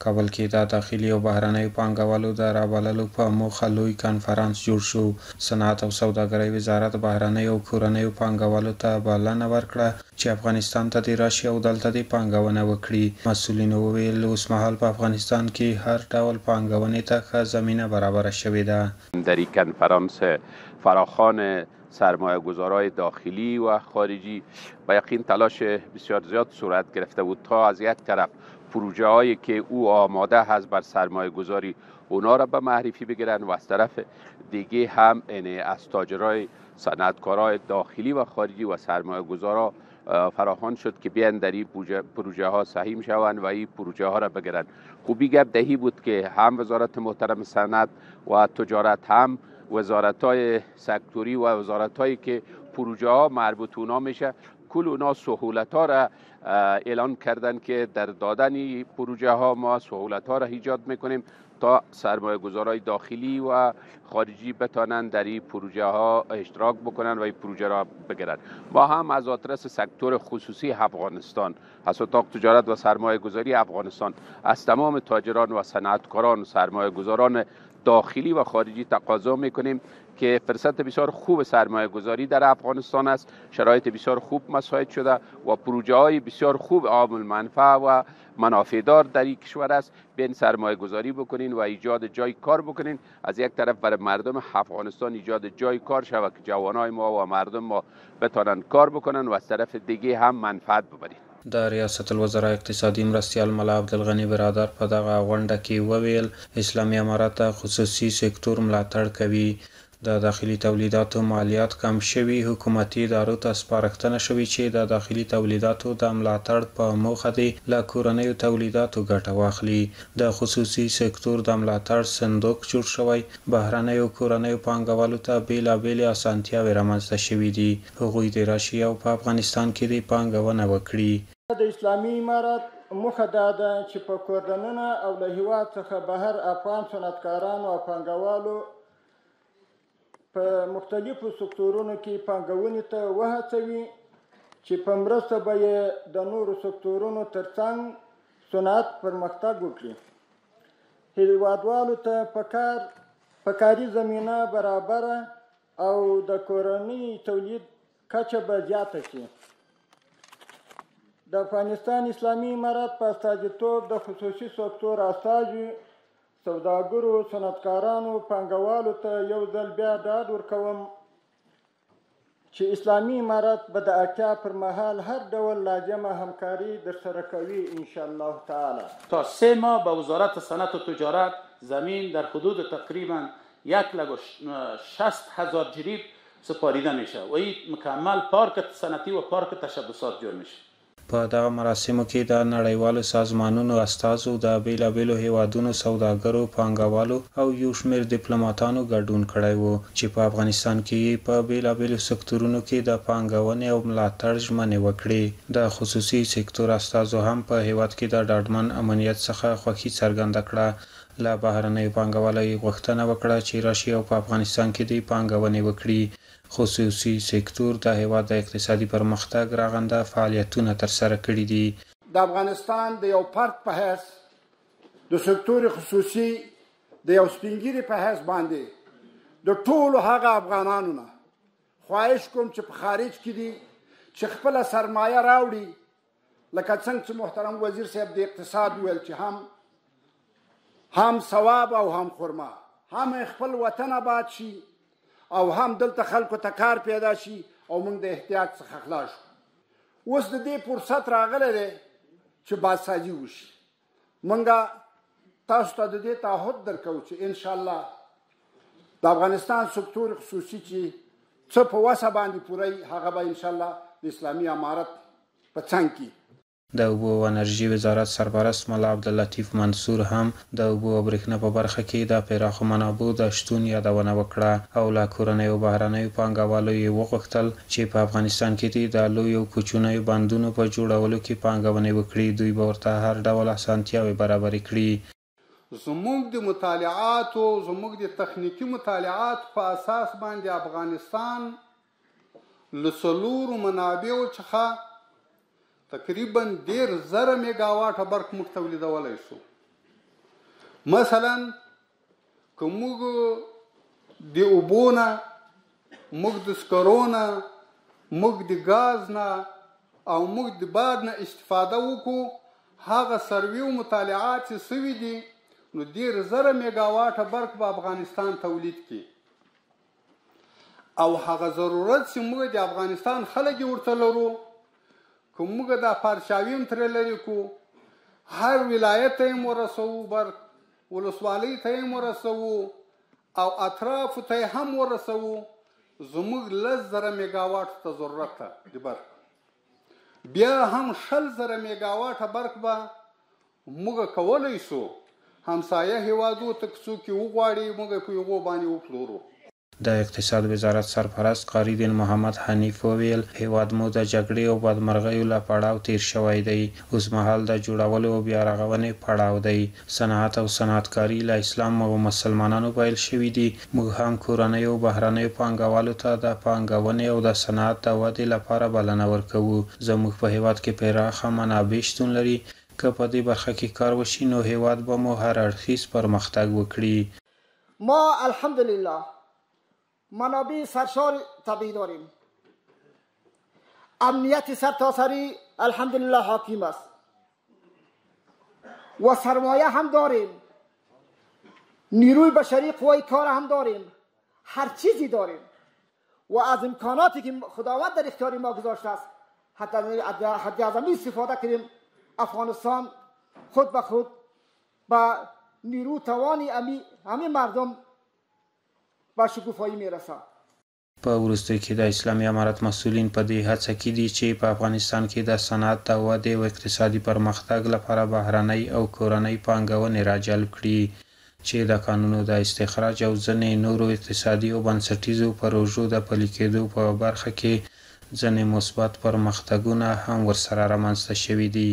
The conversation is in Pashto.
کابل کې د داخلي او بهرنیو پانګوالو د رابللو په موخه لوی کنفرانس جوړ شو. صنعت او سوداګرۍ وزارت بهرنیو او کورنیو پانګوالو ته بلنه ورکړه چې افغانستان ته دې راشي او دلته دې پانګونه وکړي. مسؤلینو وویل اوسمهال په افغانستان کې هر ډول پانګونې ته ښه زمینه برابره شوې ده. در این کنفرانس فراخوان سرمایه گذارای داخلی و خارجی با یقین تلاش بسیار زیاد صورت گرفته بود تا از یک طرف پروژه هایی که او آماده هست بر سرمایه گذاری اونا را به معرفی بگیرن و از طرف دیگه هم از تاجرای صنعتکارای داخلی و خارجی و سرمایه گذارا فراخوان شد که بیان در این پروژه ها سهیم شوند و این پروژه ها را بگیرن. خوبی گپ دهی بود که هم وزارت محترم صنعت و تجارت هم وزارت های سکتوری و وزارت هایی که پروژه ها مربوط اونا میشه کل اونا سهولت ها را اعلان کردن که در دادن پروژه ها ما سهولت ها را ایجاد میکنیم تا سرمایه گذارای داخلی و خارجی بتانن در این پروژه ها اشتراک بکنن و این پروژه را بگیرن. ما هم از آدرس سکتور خصوصی افغانستان، از اتاق تجارت و سرمایه گذاری افغانستان، از تمام تاجران و صنعتکاران و سرمایه گذاران داخلی و خارجی تقاضا میکنیم که فرصت بسیار خوب سرمایه گذاری در افغانستان است. شرایط بسیار خوب مساعد شده و پروژه های بسیار خوب عامل منفعه و منافعدار در این کشور است. بین سرمایه گذاری بکنین و ایجاد جای کار بکنین. از یک طرف برای مردم افغانستان ایجاد جای کار شود که جوانای ما و مردم ما بتانن کار بکنن و از طرف دیگه هم منفعت ببرین. د ریاست الوزرا اقتصادي مرستیال ملا عبدالغني برادر په دغه غونډه کې وویل اسلامي امارات خصوصي سکتور ملاتړ کوي. د داخلي تولیداتو مالیات کم شوي حکومتي ادارو ته سپارښتنه شوې چې د داخلي تولیداتو د ملاتړ په موخه دې له کورنیو تولیداتو ګټه واخلي. د خصوصي سکتور د ملاتړ صندوق جوړ شوی بهرنیو کورنیو پانګوالو ته بېلابېلې اسانتیاوې رامنځته شوي دي. هغوی دې راشي او په افغانستان کې دې پانګونه وکړي. د اسلامي امارات موخه دا ده چې په کور دننه او له هېواد څخه بهر افغان صنعتکارانو او پانګوالو په مختلفو سکتورونو کې پانګونې ته وهڅوي چې په مرسته به یې د نورو سکتورونو ترڅنګ صنعت پرمختګ وکړي. هېوادوالو ته په کاري زمینه برابره او د کورني تولید کچه به زیاته شي. د افغانستان اسلامي امارات په استازیتوب د خصوصي سکتور استازي سوداګرو صنعتکارانو پانګوالو ته یو ځل بیا ډاډ ورکوم چې اسلامي امارات به د اړتیا پر مهال هر ډول لازمه همکاري درسره کوي انشاءالله تعالی. تا 3 ماه با وزارت صنعت و تجارت زمین در حدود تقریبا 1,60,000 جریب سپاریده میشه و این مکمل پارک صنعتی و پارک تشبثات جوړ میشه. په دغه مراسمو کې د نړیوالو سازمانونو استازو د بیلابیلو هیوادونو سوداګرو پانګوالو او یو شمېر ډیپلوماټانو ګډون کړی و چې په افغانستان کې په بیلابیلو سکتورونو کې د پانګونې او ملاتړ ژمنې وکړې. د خصوصي سکتور استازو هم په هیواد کې د ډاډمن امنیت څخه خوښي څرګنده کړه. له بهرنیو پانګوالو یې غوښتنه وکړه چې راشي او په افغانستان کې د پانګونې وکړي. خصوصي سکتور د هیواد د اقتصادي پرمختګ رغنده فعالیتونه ترسره کړي دي. د افغانستان د یو فرد په حیث د سکتور خصوصي د یو سپینګیري په حیث باندې د ټولو هغه افغانانو نه خواهش کوم چې په خارج کې دي چې خپله سرمایه راوړي لکه څنګه چې محترم وزیر صاحب د اقتصاد ویل چې هم ثواب او هم خرما هم خپل وطن آباد شي او هم دلته خلکو ته کار پیدا شي او موږ د احتیاج څخه خلاص شو. اوس د دې فرصت راغلی دی چې بازسازي وشي. موږ تاسو ته د دې تعهد درکوو چې انشاءالله د افغانستان سکتور خصوصي چې څه په وسه باندې پوره هغه به انشاءالله د اسلامي امارت په څنګ کې. د اوبو او انرژي وزارت سرپرست ملا عبداللطیف منصور هم د اوبو او برېښنا په برخه کې د پراخو منابعو د شتون یادونه وکړه او له کورنیو او بهرنیو پانګوالو یې وغوښتل چې په افغانستان کې د لویو کوچنیو بندونو په جوړولو کې پانګونې وکړي. دوی به ورته هر ډول اسانتیاوې برابرې کړي. زموږ د مطالعاتو زموږ د تخنیکي مطالعات په اساس باندې افغانستان له 4 منابعو څخه تقریبا 10,000 میگاواټه برق موږ تولیدولی شو. مثلا که موږ د اوبو نه، موږ د سکرو نه، موږ د ګاز نه او موږ د باد نه استفاده وکړو، هغه سروي او مطالعات چې سوي دي نو 10,000 میګاواټه برق به افغانستان تولید کړي. او هغه ضرورت چې موږ د افغانستان خلک ورته لرو، که موږ دا پارچاوي هم ترې لرې کړو، هر ولایت ته یې ورسوو، برق ولسوالۍ ته یې ورسوو او اطرافو ته یې هم ورسوو، زموږ 10,000 میګاواټ ته ضرورت ده د برق. بیا هم 20,000 میګاواټه برق به موږ کولی شو همسایه هیوادو ته څوک یې وغواړي موږ په هغو باندې وپلورو. د اقتصاد وزارت سرپرست قاری دین محمد حنیف وویل هیواد مو د جګړې او بدمرغیو له پړاو تیر شوی دی، اوس مهال د جوړولو او بیا رغونې پړاو دی. صنعت او صنعتکاري له اسلام او مسلمانانو پیل شوي دي. موږ هم کورنۍ او بهرنیو پانګوالو ته د پانګونې او د صنعت د ودې لپاره بلنه ورکوو. زموږ په هیواد کې پراخه منابع شتون لري، که په دې برخه کې کار وشي نو هیواد به مو هر اړخیز پرمختګ وکړي. ما الحمدلله منابع سرشار طبیعی داریم، امنیت سرتاسری الحمدلله حاکم است و سرمایه هم داریم، نیروی بشری قوای کار هم داریم، هر چیزی داریم و از امکاناتی که خداوند در اختیار ما گذاشته است حد اعظمی استفاده کنیم. افغانستان خود به خود با نیرو توانی همه مردم با شکوفایی میرسه. په وروستیو کې د اسلامي امارت مسؤلین په دې هڅه کې دي چې په افغانستان کې د صنعت د ودې او اقتصادي پرمختګ لپاره بهرنۍ او کورنۍ پانګونې راجلب کړي، چې د کانونو د استخراج او ځینې نورو اقتصادي او بنسټیزو پروژو د پلي کېدو په برخه کې ځینې مثبت پرمختګونه هم ورسره رامنځته شوي دي.